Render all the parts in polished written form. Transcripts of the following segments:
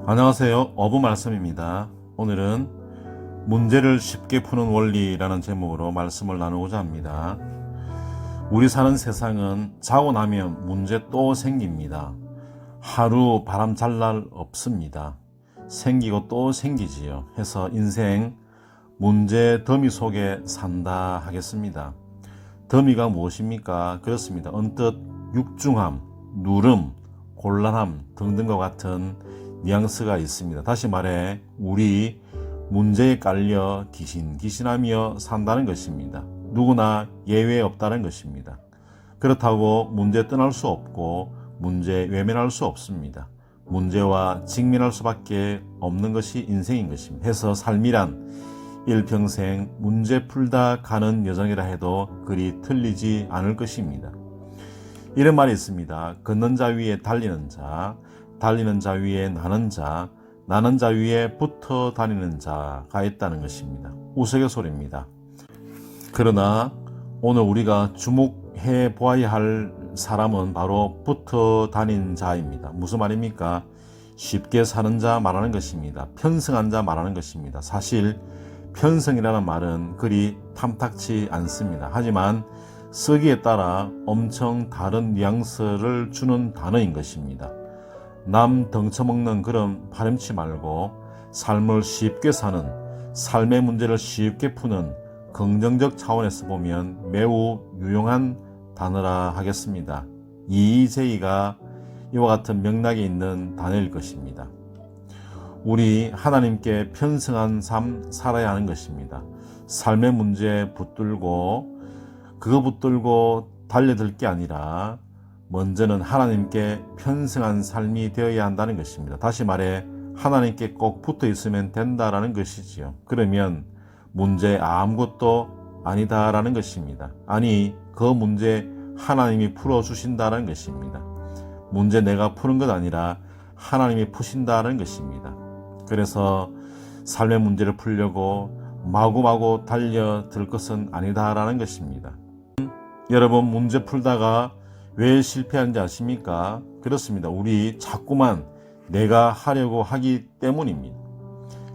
안녕하세요. 어부 말씀입니다. 오늘은 문제를 쉽게 푸는 원리라는 제목으로 말씀을 나누고자 합니다. 우리 사는 세상은 자고 나면 문제 또 생깁니다. 하루 바람 잘 날 없습니다. 생기고 또 생기지요. 해서 인생 문제 더미 속에 산다 하겠습니다. 더미가 무엇입니까? 그렇습니다. 언뜻 육중함, 누름, 곤란함 등등과 같은 뉘앙스가 있습니다. 다시 말해 우리 문제에 깔려 기신하며 산다는 것입니다. 누구나 예외 없다는 것입니다. 그렇다고 문제 떠날 수 없고 문제 외면할 수 없습니다. 문제와 직면할 수밖에 없는 것이 인생인 것입니다. 해서 삶이란 일평생 문제 풀다 가는 여정이라 해도 그리 틀리지 않을 것입니다. 이런 말이 있습니다. 걷는 자 위에 달리는 자, 달리는 자 위에 나는 자, 나는 자 위에 붙어 다니는 자가 있다는 것입니다. 우스갯소리입니다. 그러나 오늘 우리가 주목해 보아야 할 사람은 바로 붙어 다닌 자입니다. 무슨 말입니까? 쉽게 사는 자 말하는 것입니다. 편승한 자 말하는 것입니다. 사실 편승이라는 말은 그리 탐탁치 않습니다. 하지만 쓰기에 따라 엄청 다른 뉘앙스를 주는 단어인 것입니다. 남 덩쳐먹는 그런 파렴치 말고 삶을 쉽게 사는, 삶의 문제를 쉽게 푸는 긍정적 차원에서 보면 매우 유용한 단어라 하겠습니다. 이의제의가 이와 같은 맥락이 있는 단어일 것입니다. 우리 하나님께 편승한 삶 살아야 하는 것입니다. 삶의 문제 그거 붙들고 달려들 게 아니라 먼저는 하나님께 편승한 삶이 되어야 한다는 것입니다. 다시 말해 하나님께 꼭 붙어 있으면 된다라는 것이지요. 그러면 문제 아무것도 아니다라는 것입니다. 아니 그 문제 하나님이 풀어주신다는 것입니다. 문제 내가 푸는 것 아니라 하나님이 푸신다는 것입니다. 그래서 삶의 문제를 풀려고 마구마구 달려들 것은 아니다라는 것입니다. 여러분 문제 풀다가 왜 실패하는지 아십니까? 그렇습니다. 우리 자꾸만 내가 하려고 하기 때문입니다.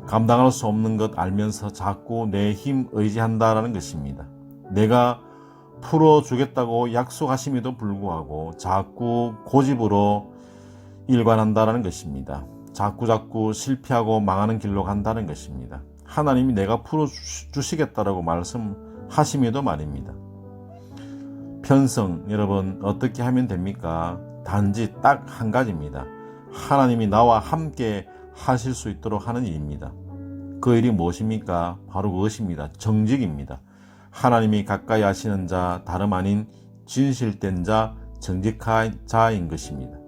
감당할 수 없는 것 알면서 자꾸 내 힘 의지한다라는 것입니다. 내가 풀어주겠다고 약속하심에도 불구하고 자꾸 고집으로 일관한다라는 것입니다. 자꾸 실패하고 망하는 길로 간다는 것입니다. 하나님이 내가 풀어주시겠다라고 말씀하심에도 말입니다. 편성 여러분 어떻게 하면 됩니까? 단지 딱 한 가지입니다. 하나님이 나와 함께 하실 수 있도록 하는 일입니다. 그 일이 무엇입니까? 바로 그것입니다. 정직입니다. 하나님이 가까이 하시는 자 다름 아닌 진실된 자 정직한 자인 것입니다.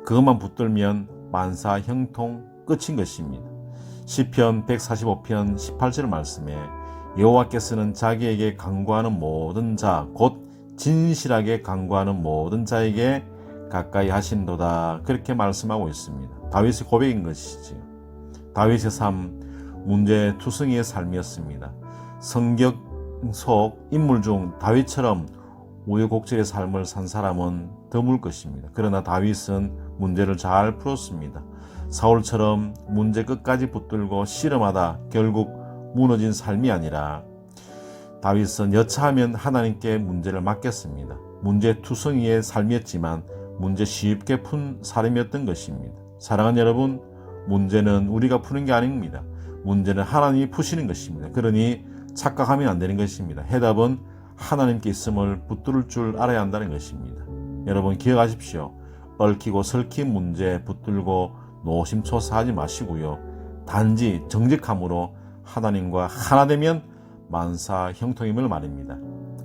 그것만 붙들면 만사 형통 끝인 것입니다. 시편 145편 18절 말씀에 여호와께서는 자기에게 간구하는 모든 자 곧 진실하게 간구하는 모든 자에게 가까이 하신도다 그렇게 말씀하고 있습니다. 다윗의 고백인 것이지요. 다윗의 삶 문제투성이의 삶이었습니다. 성경 속 인물 중 다윗처럼 우여곡절의 삶을 산 사람은 드물 것입니다. 그러나 다윗은 문제를 잘 풀었습니다. 사울처럼 문제 끝까지 붙들고 씨름하다 결국 무너진 삶이 아니라 다윗은 여차하면 하나님께 문제를 맡겼습니다. 문제투성이의 삶이었지만 문제 쉽게 푼 사람이었던 것입니다. 사랑하는 여러분, 문제는 우리가 푸는 게 아닙니다. 문제는 하나님이 푸시는 것입니다. 그러니 착각하면 안 되는 것입니다. 해답은 하나님께 있음을 붙들 줄 알아야 한다는 것입니다. 여러분 기억하십시오. 얽히고 설킨 문제 붙들고 노심초사하지 마시고요. 단지 정직함으로 하나님과 하나 되면 만사 형통임을 말입니다.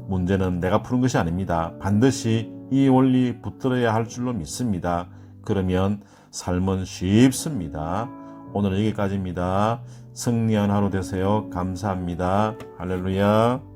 문제는 내가 푸는 것이 아닙니다. 반드시 이 원리 붙들어야 할 줄로 믿습니다. 그러면 삶은 쉽습니다. 오늘은 여기까지입니다. 승리한 하루 되세요. 감사합니다. 할렐루야.